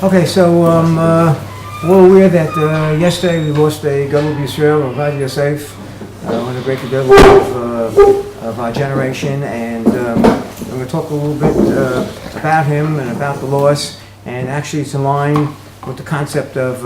Okay, so we're aware that yesterday we lost a Gadol Yisrael, Rav Ovadia Yosef, one of the great Gadol of our generation, and I'm going to talk a little bit about him and about the loss, and actually it's in line with the concept of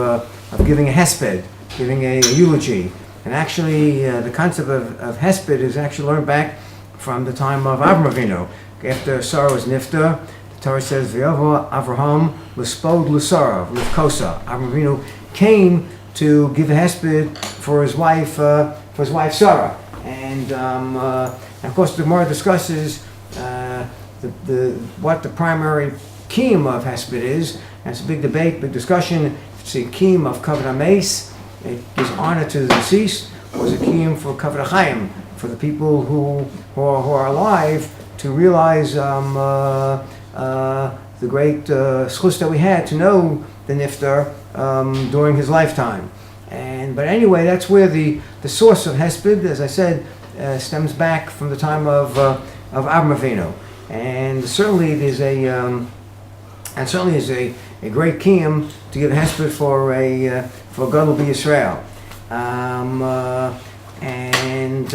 giving a Hesped, giving a eulogy. And actually the concept of Hesped is actually learned back from the time of Avraham Avinu. After Sarah was nifta, the Torah says, V'yavo Avraham l'spod l'Sarah, l'kosa. Avraham Avinu came to give a hesped for his wife Sarah. And of course, the Gemara discusses what the primary kiyum of hesped is. And it's a big debate, big discussion. It's a kiyum of kavod hameis. It gives honor to the deceased. Or is a kiyum for kavod hachayim, for the people who are alive, to realize the great schus that we had to know the niftar during his lifetime. But anyway, that's where the source of Hesped, as I said, stems back from the time of Avraham Avinu. And certainly it is a great kiyum to give Hesped for Gadol B'Yisrael. And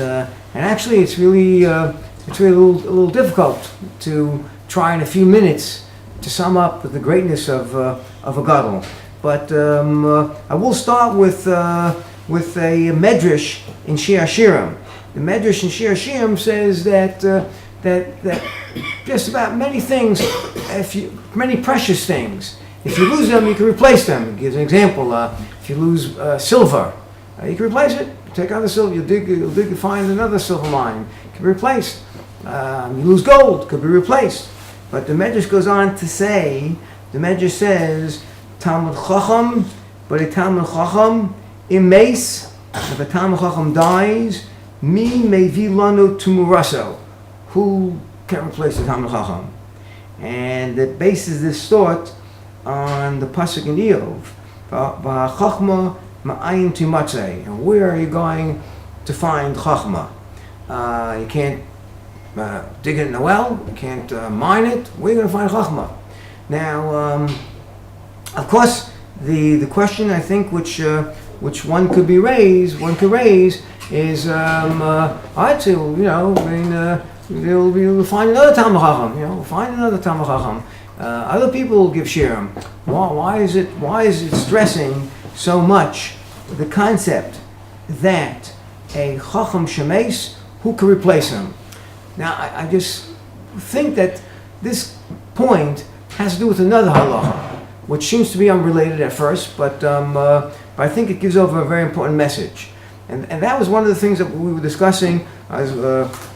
actually it's really a little difficult to try in a few minutes to sum up the greatness of a Gadol. But I will start with a Midrash in Shir Hashirim. The Midrash in Shir Hashirim says that just about many things, many precious things, if you lose them, you can replace them. It gives an example. If you lose silver, you can replace it. Take out the silver, you'll dig, find another silver mine. It can be replaced. You lose gold, could be replaced. But the Midrash goes on to say, the Midrash says, Talmud Chacham, but a Talmud Chacham imes, if a Talmud Chacham dies, mi mevi lanu tumuraso. Who can replace the Talmud Chacham? And it bases this thought on the pasuk in Eov, v'chachma ma'ayin timatzei. And where are you going to find Chachma? You can't dig it in a well, you can't mine it. Where are you going to find Chachma? Now, of course, the question I think which one could raise is, I'd say, we'll find another Talmud Chacham. We'll find another Talmud Chacham. Other people will give shirim. Why is it stressing so much the concept that a Chacham Shemeis, who can replace him? Now, I just think that this point has to do with another halacha, which seems to be unrelated at first, but I think it gives over a very important message. And that was one of the things that we were discussing. I was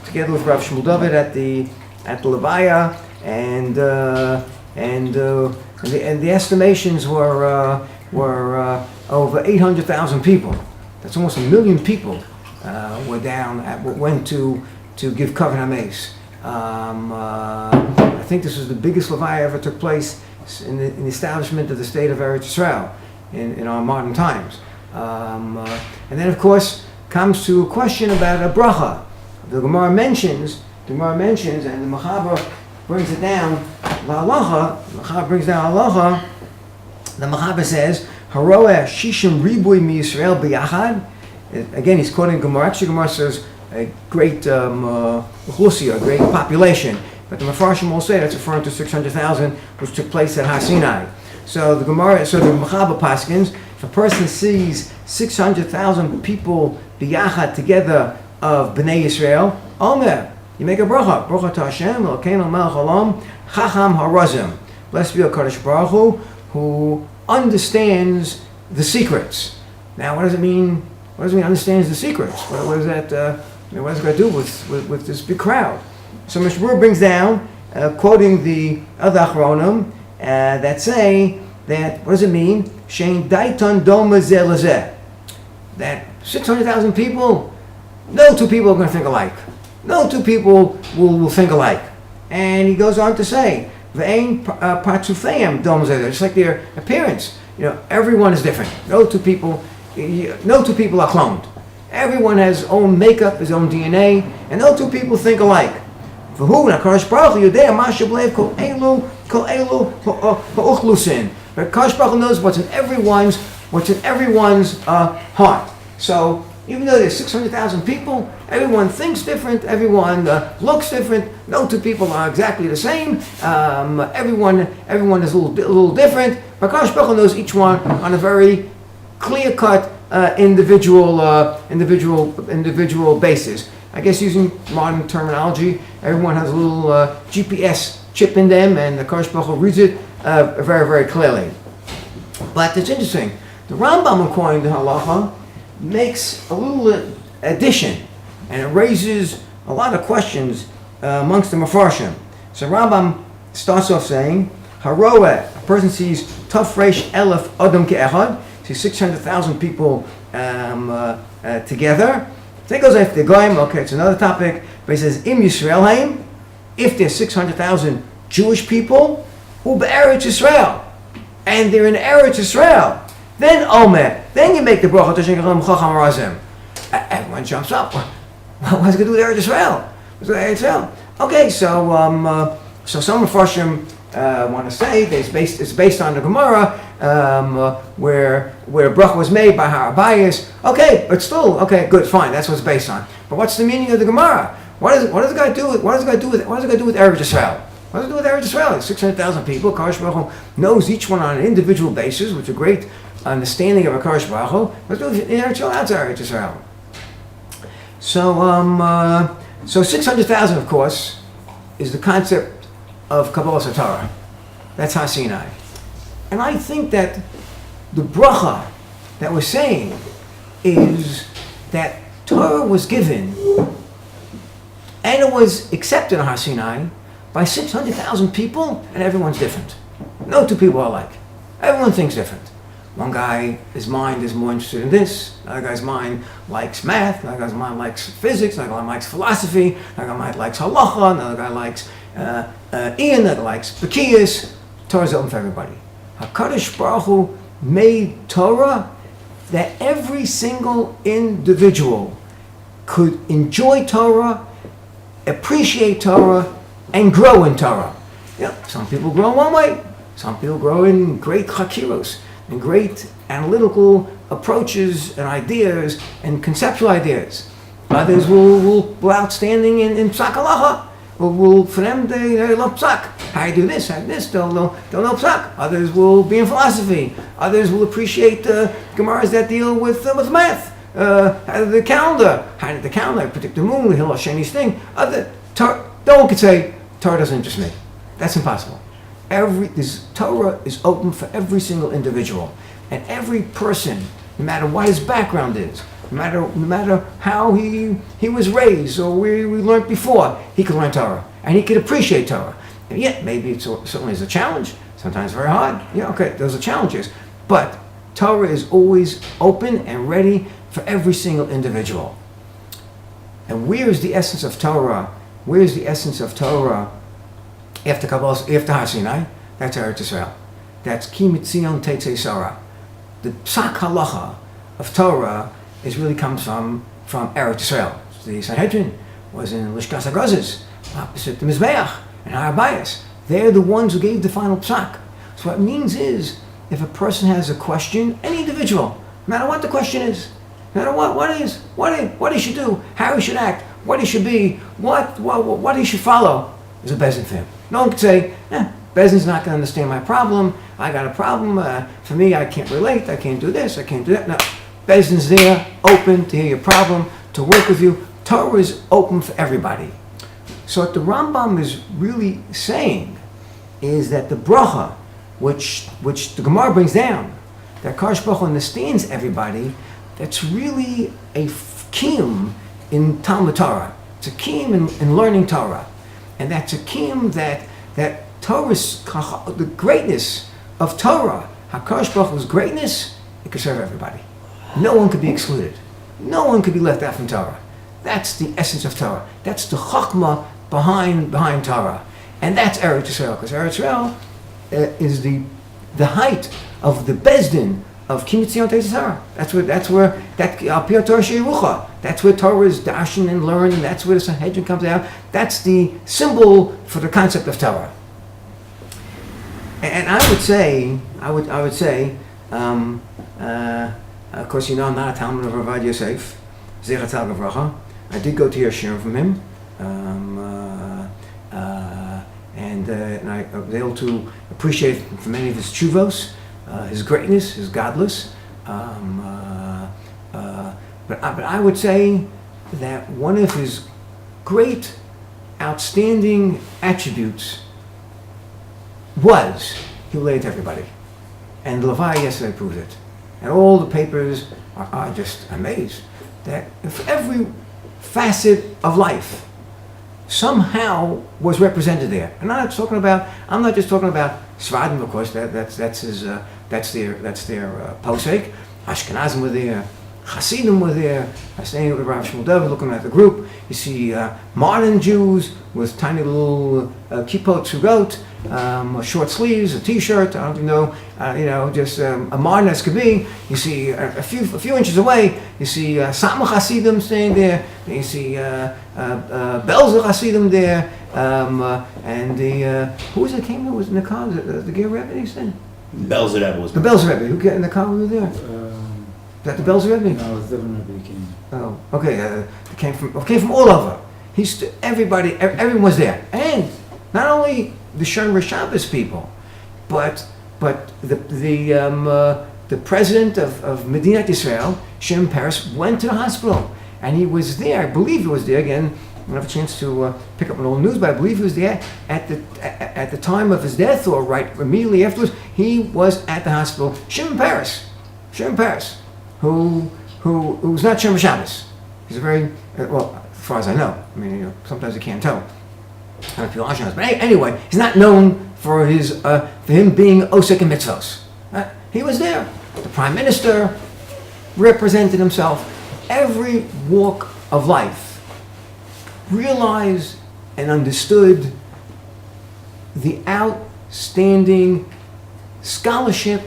together with Rav Shmuel David at the Levaya, and the estimations were over 800,000 people. That's almost 1 million people went to give kavod hameis. I think this was the biggest levaya ever took place in the establishment of the state of Eretz Yisrael in our modern times. And then, of course, comes to a question about a bracha. The Gemara mentions, and the Mechaber brings it down. The Mechaber says, Haroeh shishim ribui mi Yisrael b'yachad. Again, he's quoting Gemara. Actually, Gemara says a great uchlusia, a great population. But the Mefarshim will say that's referring to 600,000, which took place at Har Sinai. So the Mechaber paskins, if a person sees 600,000 people biyachad together of Bnei Yisrael, Omer, you make a bracha. Bracha to Hashem, Elokeinu melech olam, Chacham harazim. Blessed be HaKadosh Baruch who understands the secrets. Now, what does it mean? What does it mean? Understands the secrets. What does that? What does it got to do with this big crowd? So Mishmur brings down, quoting the other Achronim, that say that, what does it mean? Shein daiton doma zeh lezeh. That 600,000 people, no two people are going to think alike. No two people will think alike. And he goes on to say, Ve'ein patzufeim doma zeh, just like their appearance. Everyone is different. No two people are cloned. Everyone has his own makeup, his own DNA, and no two people think alike. But Kadosh Baruch Hu knows what's in everyone's heart. So even though there's 600,000 people, everyone thinks different, everyone looks different. No two people are exactly the same. Everyone is a little different. But Kadosh Baruch Hu knows each one on a very clear-cut, individual basis. I guess using modern terminology, everyone has a little GPS chip in them, and the Kadosh Baruch Hu reads it very, very clearly. But it's interesting. The Rambam, according to Halacha, makes a little addition, and it raises a lot of questions amongst the Mefarshim. So Rambam starts off saying, Haroeh, a person sees Taf Reish Elef Adam Ke'echad, sees 600,000 people together. Then goes after the Goyim, okay, it's another topic, but he says, Im Yisrael Haim, if there's 600,000 Jewish people, Hu Be'eretz Yisrael, and they're in Eretz Yisrael, then Omer, then you make the bracha Toshen Chacham Razim. Everyone jumps up. What's it going to do with Eretz Yisrael? What's it with Eretz Yisrael? Okay, so some Mefarshim want to say that it's based on the Gemara where bracha was made by Harabayas. Okay, but still, okay, good, fine. That's what it's based on. But what's the meaning of the Gemara? What does it got to do with Eretz Yisrael? What does it do with Eretz Yisrael? There's 600,000 people. Kadosh Baruch Hu knows each one on an individual basis, which is a great understanding of a Kadosh Baruch Hu. What's it do with Eretz Yisrael? That's Eretz Yisrael. So 600,000, of course, is the concept of Kabbalah HaTorah. That's HaSinai. And I think that the bracha that we're saying is that Torah was given and it was accepted on HaSinai by 600,000 people, and everyone's different. No two people are alike. Everyone thinks different. One guy, his mind is more interested in this. Another guy's mind likes math. Another guy's mind likes physics. Another guy likes philosophy. Another guy likes halacha. Another guy likes Ian. Another likes Bekiyas. Torah's open for everybody. HaKadosh Baruch Hu made Torah that every single individual could enjoy Torah, appreciate Torah, and grow in Torah. Some people grow one way. Some people grow in great chakiros and great analytical approaches and ideas and conceptual ideas. Others will be outstanding in psak halacha. For them, they love psak. How you do this, how you do this, they'll know psak. Others will be in philosophy. Others will appreciate gemaras that deal with math. The calendar. How did the calendar predict the moon, the Hillel Sheni's thing? No one could say, Torah doesn't interest me. That's impossible. This Torah is open for every single individual. And every person, no matter what his background is, no matter how he was raised or where we learned before, he could learn Torah. And he could appreciate Torah. And yet, maybe it certainly is a challenge. Sometimes very hard. Yeah, okay, those are challenges. But Torah is always open and ready for every single individual. And where is the essence of Torah? Where is the essence of Torah after Kabbalah, after HaSinai? That's Eretz Yisrael. That's Ki Mitzion Teitzei Sarah. The psak halacha of Torah really comes from Eretz Yisrael. The Sanhedrin was in Lishkas HaGozes, opposite the Mizbeach and Harabayas. They're the ones who gave the final psak. So what it means is, if a person has a question, any individual, no matter what the question is, no matter what he should do, how he should act, what he should be, what he should follow, is a bezin for him. No one can say, Bezin's not going to understand my problem. I got a problem. For me, I can't relate. I can't do this. I can't do that. No, Bezin's there, open to hear your problem, to work with you. Torah is open for everybody. So what the Rambam is really saying is that the bracha, which the Gemara brings down, that Kadosh Baruch Hu understands everybody, that's really a kiyum in Talmud Torah. It's a kiyum in learning Torah. And that's a kiyum that Torah's, the greatness of Torah, HaKadosh Baruch Hu's greatness, it can serve everybody. No one could be excluded. No one could be left out from Torah. That's the essence of Torah. That's the chachma behind Torah. And that's Eretz Yisrael, because Eretz Yisrael is the height of the bezdin of Ki Mitzion Teitzei Sarah. That's where Al Pi Torah Sheyerucha. That's where Torah is dashing and learning. That's where the Sanhedrin comes out. That's the symbol for the concept of Torah. And I would say, of course, I'm not a Talmud of Rav Ovadia Yosef, Zecher Tzal Gavracha. I did go to hear shiur from him, and I was able to appreciate for many of his tshuvos, his greatness, his godless. But I would say that one of his great, outstanding attributes was he related to everybody. And the Levi yesterday proved it. And all the papers are just amazed that if every facet of life somehow was represented there. And I'm not just talking about Sfardim, of course, that's their posek. Ashkenazim were there, Hasidim were there. I was staying with Rav Shmuel David, looking at the group. You see modern Jews with tiny little kippot sugot, short sleeves, a T-shirt. I don't even know, just a modern as could be. You see a few inches away. You see Samach Hasidim staying there. You see Belzer Hasidim there, and who was it? Came there was in the car. The Ger Rebbe. He said Belzer Rebbe was the Belzer Rebbe. Who got in the car? We were there. Is that the Belzer Rebbe? No, it was the different Rebbe came. Oh, okay. It came from all over. Everyone was there, and not only the Shomer Shabbos people, but the president of Medinat Israel, Shimon Peres, went to the hospital, and he was there. I believe he was there again. I don't have a chance to pick up on all the news, but I believe he was there at the time of his death, or right immediately afterwards. He was at the hospital. Shimon Peres, who's not Shomer Shabbos. He's a very well, as far as I know. I mean, sometimes you can't tell. I don't feel Ashkenaz, but anyway, he's not known for him being osek and mitzvos. He was there. The prime minister represented himself. Every walk of life realized and understood the outstanding scholarship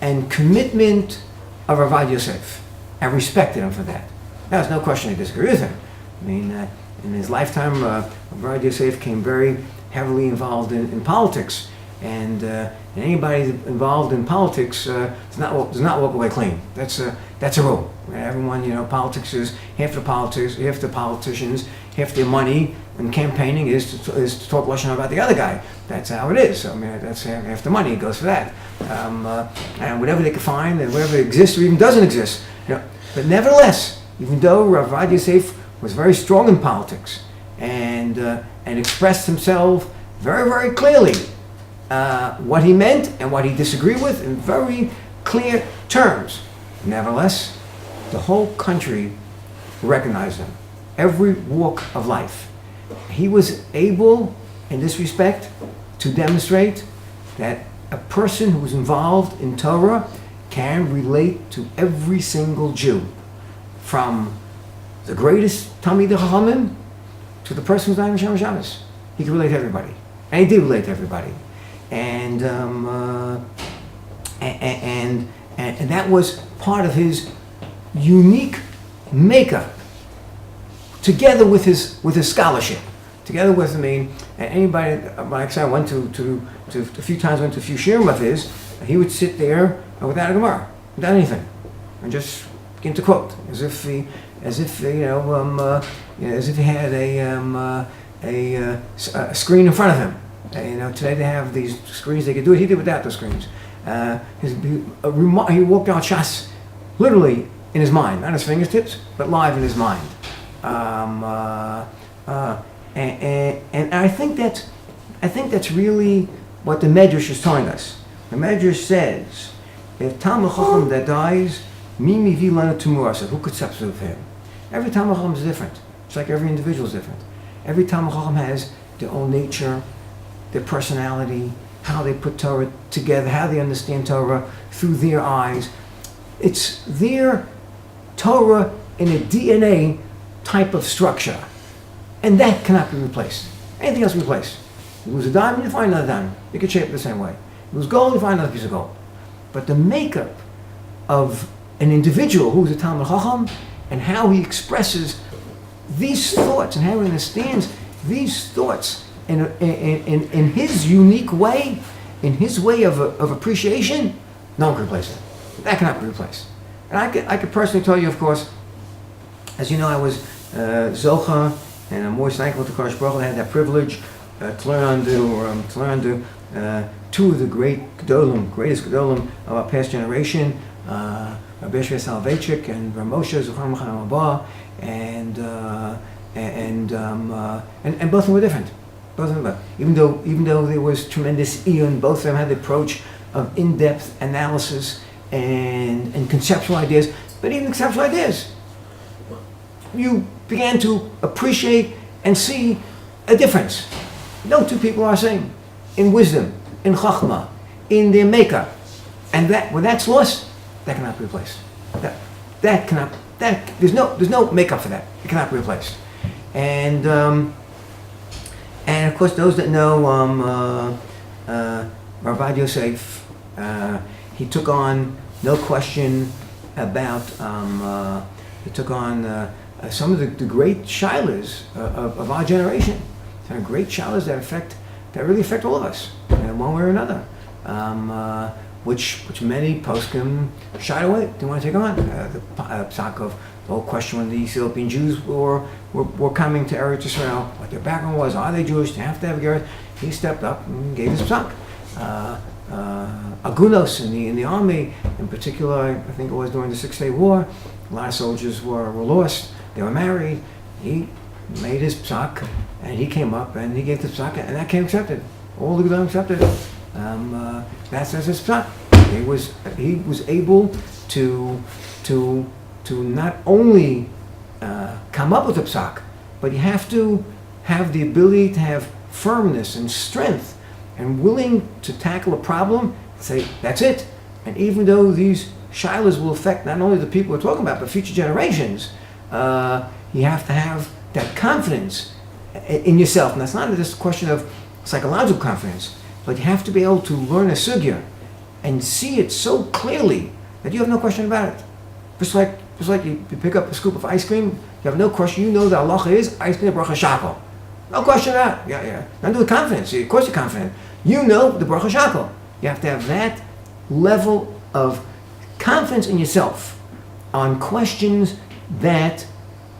and commitment of Rav Ovadia Yosef, and respected him for that. There's no question I disagree with him. I mean, in his lifetime, Rav Ovadia Yosef came very heavily involved in politics, and anybody involved in politics does not walk away clean. That's a rule. Everyone, politics is half the politicians, half their money in campaigning is to talk lashon about the other guy. That's how it is. So, I mean, that's half the money goes for that, and whatever they can find, and whatever exists or even doesn't exist. But nevertheless, even though Rav Ovadia Yosef was very strong in politics and expressed himself very, very clearly what he meant and what he disagreed with in very clear terms. Nevertheless, the whole country recognized him. Every walk of life. He was able, in this respect, to demonstrate that a person who is involved in Torah can relate to every single Jew, from the greatest Talmidei Chachamim to the person who's not even Shomer Shabbos. He could relate to everybody, and he did relate to everybody, and that was part of his unique makeup, together with his scholarship, together with anybody. Like I said, I went to a few times, went to a few shiurim of his. He would sit there without a Gemara, without anything, and just begin to quote as if he had a screen in front of him. Today they have these screens, they could do it. He did without those screens. He walked out Shas literally in his mind, not his fingertips, but live in his mind. And I think that's really what the Midrash is telling us. The Midrash says, if Talmid Chacham that dies, mi mivi lanu tumurasa, who could substitute for him? Every Talmid Chacham is different. It's like every individual is different. Every Talmid Chacham has their own nature, their personality, how they put Torah together, how they understand Torah through their eyes. It's their Torah in a DNA type of structure. And that cannot be replaced. Anything else can be replaced. You lose a diamond, you find another diamond. You can shape it the same way. You lose gold, you find another piece of gold. But the makeup of an individual who is a Talmid Chacham and how he expresses these thoughts and how he understands these thoughts in his unique way in his way of appreciation, no one can replace it. That cannot be replaced. And I could personally tell you, of course, as you know, I was Zocha, and I'm always thankful to Kodesh Baruch Hu. I had that privilege to learn under two of the greatest Gedolim of our past generation, Rabbi Yeshua Soloveitchik and Rav Moshe Zuchar Mecham Haba, and both of them were different. Both of them, even though there was tremendous iyun, both of them had the approach of in-depth analysis and conceptual ideas. But even conceptual ideas, you began to appreciate and see a difference. No two people are the same in wisdom, in chachma, in their makeup, and when that's lost, that cannot be replaced. There's no makeup for that. It cannot be replaced. And of course, those that know Maran Rav Ovadia Yosef, he took on, no question about, he took on some of the great shilas of our generation. Some great shilas that really affect all of us in one way or another. Which many poskim shied away, didn't want to take on. The psak of the whole question when the Ethiopian Jews were coming to Eretz Yisrael, what their background was, are they Jewish, they have to have Gerrit. He stepped up and gave his psak. Agunos in the army, in particular, I think it was during the 6-Day War, a lot of soldiers were lost, they were married. He made his psak, and he came up and he gave the psak, and that came accepted. All the Gedolim accepted it. That's his psak. He was able to not only come up with a psak, but you have to have the ability to have firmness and strength and willing to tackle a problem and say, that's it. And even though these shilas will affect not only the people we're talking about, but future generations, you have to have that confidence in yourself. And that's not just a question of psychological confidence, but you have to be able to learn a sugya and see it so clearly that you have no question about it. Just like you pick up a scoop of ice cream, you have no question. You know the halacha is ice cream bracha shakel. No question about it. Yeah. Not with confidence. Of course you're confident. You know the bracha shakel. You have to have that level of confidence in yourself on questions that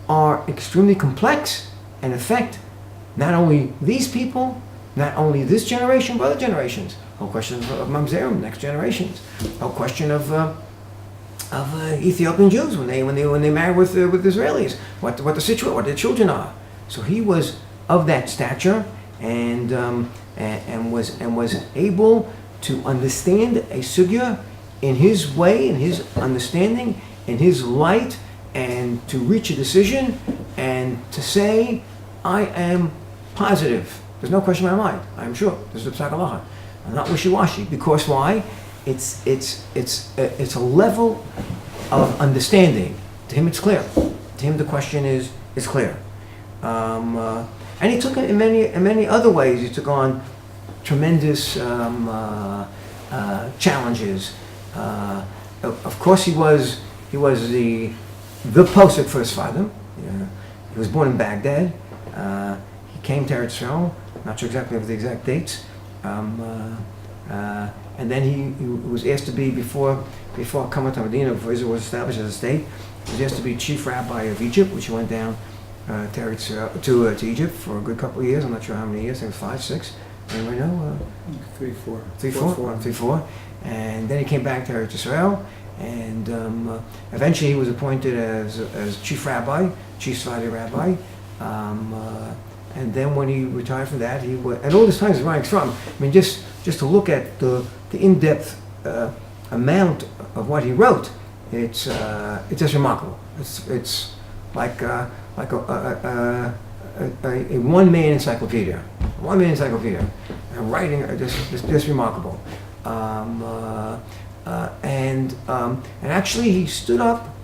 are extremely complex and affect not only these people, not only this generation, but other generations. Whole question of mamzerim, next generations. Whole question of Ethiopian Jews when they marry with Israelis. What the situation, what their children are. So he was of that stature and was able to understand a sugya in his way, in his understanding, in his light, and to reach a decision and to say, I am positive. There's no question in my mind. I'm sure. This is the psak halacha. I'm not wishy-washy. Because why? It's a level of understanding. To him, it's clear. To him, the question is clear. And he took it in many other ways. He took on tremendous challenges. Of course, he was the posek for his father. He was born in Baghdad. He came to Eretz Yisrael. Not sure exactly of the exact dates. And then he was asked to be, before Kamat Medina, before Israel was established as a state, he was asked to be chief rabbi of Egypt, which he went down to Egypt for a good couple of years. I'm not sure how many years. I think 5, 6. Anybody know? 3, 4. 3, 4. And then he came back to Eretz Yisrael, and eventually he was appointed as chief rabbi, chief Sephardi rabbi. And then when he retired from that, and all this time he's writing from. I mean, just to look at the in-depth amount of what he wrote, it's just remarkable. It's like a one-man encyclopedia. One-man encyclopedia. And writing just remarkable. And actually he stood up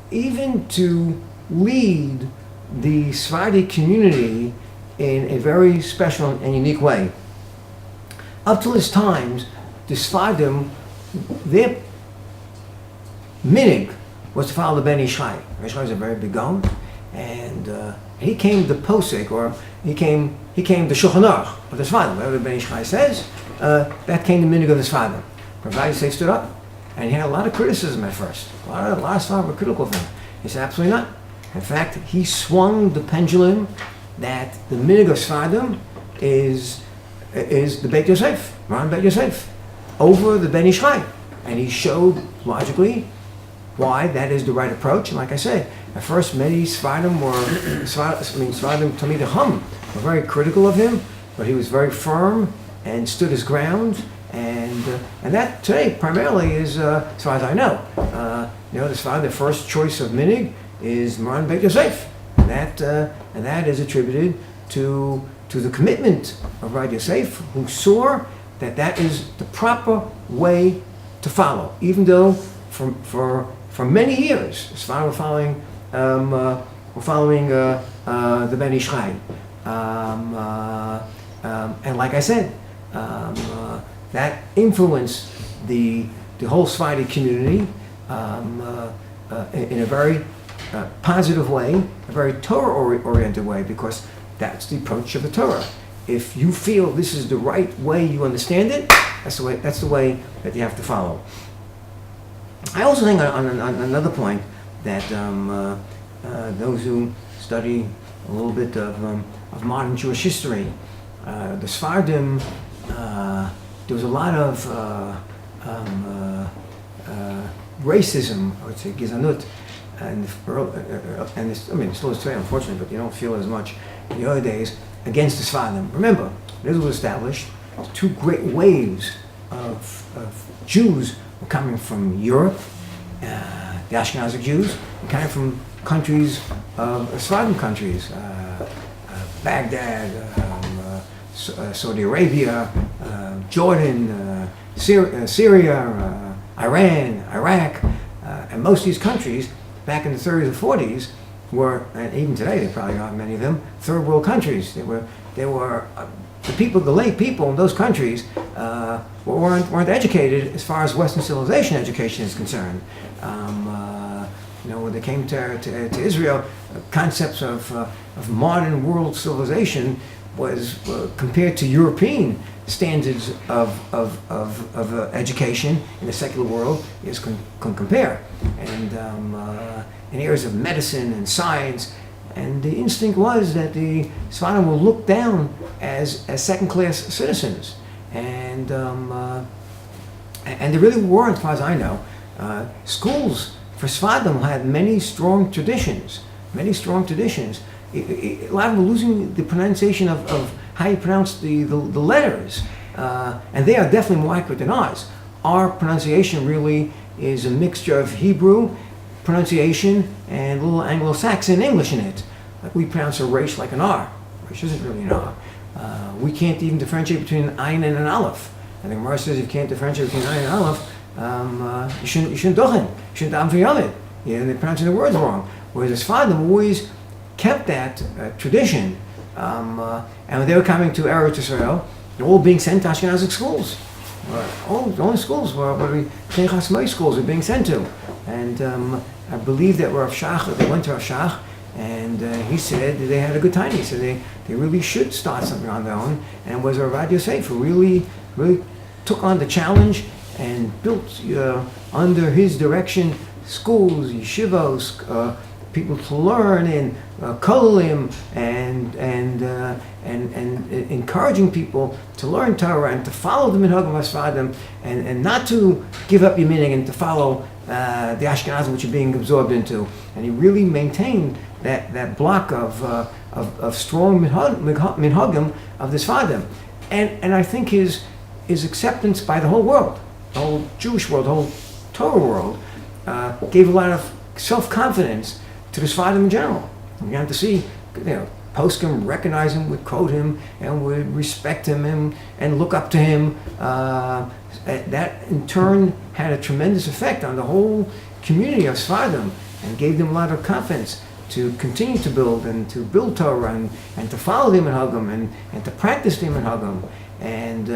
even to lead the Sephardi community in a very special and unique way. Up till his times, the Sephardim, their minig was to follow the Ben Ish Chai. Ben Ish Chai is a very big Gaon, and He came the posek, or he came the Shulchan Aruch of the Sfadim. Whatever the Ben Ish Chai says, that came the minhag of the Sfadim. Rav Ovadia Yosef stood up, and he had a lot of criticism at first. A lot of Sfadim were critical of him. He said, absolutely not. In fact, he swung the pendulum that the minhag of Sfadim is the Bet Yosef, Maran Bet Yosef, over the Ben Ish Chai. And he showed logically why that is the right approach. And like I said, at first many Sfadim Talmidei Chacham were very critical of him, but he was very firm and stood his ground. And that today primarily is, as far as I know, the Sfadim, the first choice of minhag is Maran Bet Yosef, and that is attributed to the commitment of Rav Yosef, who saw that is the proper way to follow, even though for many years Sfadim were following the Ben Ish Chai, and like I said, that influenced the whole Sephardi community in a very positive way, a very Torah-oriented way, because that's the approach of the Torah. If you feel this is the right way, you understand it, that's the way that you have to follow. I also think on another point that those who study a little bit of modern Jewish history, the Sephardim, there was a lot of racism, I would say, gizanut, and it still is today, unfortunately, but you don't feel it as much in the early days, against the Sfadim. Remember, this was established, two great waves of Jews were coming from Europe, the Ashkenazic Jews, coming from countries, Sfadim countries, Baghdad, Saudi Arabia, Jordan, Syria, Iran, Iraq, and most of these countries back in the 30s and 40s were, and even today they probably are, many of them, third world countries. They were the people, the lay people in those countries weren't educated as far as Western civilization education is concerned. When they came to Israel, concepts of modern world civilization was compared to European standards of education in the secular world is can compare, and in areas of medicine and science, and the instinct was that the Sfadim were looked down as second-class citizens, and they really weren't, as far as I know. Schools for Sfadim had many strong traditions. A lot of them were losing the pronunciation of how you pronounce the letters, and they are definitely more accurate than ours. Our pronunciation really is a mixture of Hebrew pronunciation and a little Anglo-Saxon English in it. Like we pronounce a resh like an R, which isn't really an R. We can't even differentiate between an ayin and an aleph. And the Gemara says if you can't differentiate between an ayin and an aleph, you shouldn't dochen, you shouldn't daven for yamid. And they're pronouncing the words wrong. Whereas the Sfadim always kept that tradition, and when they were coming to Eretz Yisrael, they're all being sent to Ashkenazic schools. The only schools were schools were being sent to, and I believe that Rav Shach, they went to Rav Shach, and he said that they had a good time. He said they really should start something on their own, and it was Rav Ovadia Yosef who really took on the challenge and built under his direction schools, yeshivos, people to learn, and kolim, and encouraging people to learn Torah and to follow the minhag of Sfadim, and not to give up your minhag and to follow the Ashkenazim which you're being absorbed into. And he really maintained that block of strong minhagim of the Sfadim, and I think his acceptance by the whole world, the whole Jewish world, the whole Torah world, gave a lot of self-confidence to the Sfadim in general. We got to see, poskim recognize him, would quote him, and would respect him and look up to him. That in turn had a tremendous effect on the whole community of Sfadim and gave them a lot of confidence to continue to build Torah and to follow the minhagim and to practice the minhagim. And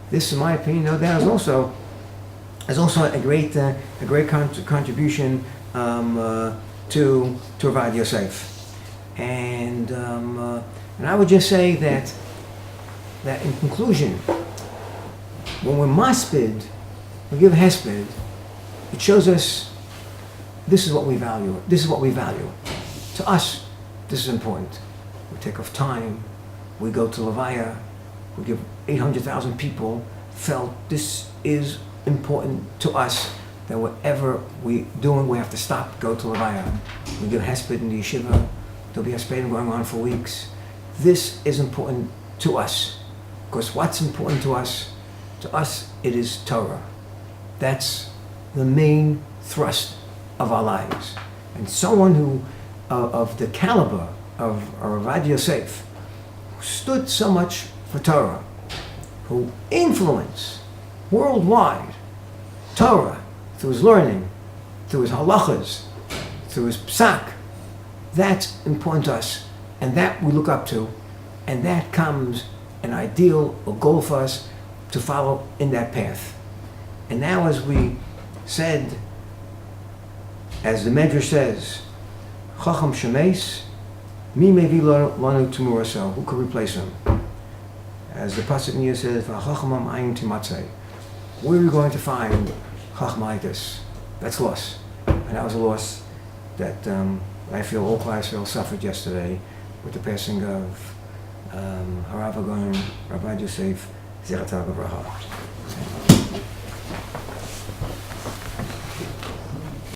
this, in my opinion, no doubt, is also a great contribution to Rav Ovadia Yosef. And I would just say that in conclusion, when we're maspid, we give Hesped, it shows us this is what we value. This is what we value. To us, this is important. We take off time, we go to Levaya, we give 800,000 people felt this is important to us, that whatever we doing, we have to stop, go to Levaya. We give Hesped in the yeshiva, there'll be Hesped going on for weeks. This is important to us. Because what's important to us? To us, it is Torah. That's the main thrust of our lives. And someone who, of the caliber of Rav Ovadia Yosef, who stood so much for Torah, who influenced worldwide Torah through his learning, through his halachas, through his psak, that's important to us. And that we look up to. And that comes an ideal or goal for us to follow in that path. And now, as we said, as the Midrash says, Chacham Shemeis, Mi Mevi Lanu Tumuraso, who could replace him? As the Pasuk Nia says, V'Chachamam Ayin Timatzei. Where are we going to find Chachmaitis? That's loss. And that was a loss that I feel all Klal Yisrael suffered yesterday with the passing of Harav Rav Ovadia Yosef, Zerat Ha'Gavraha.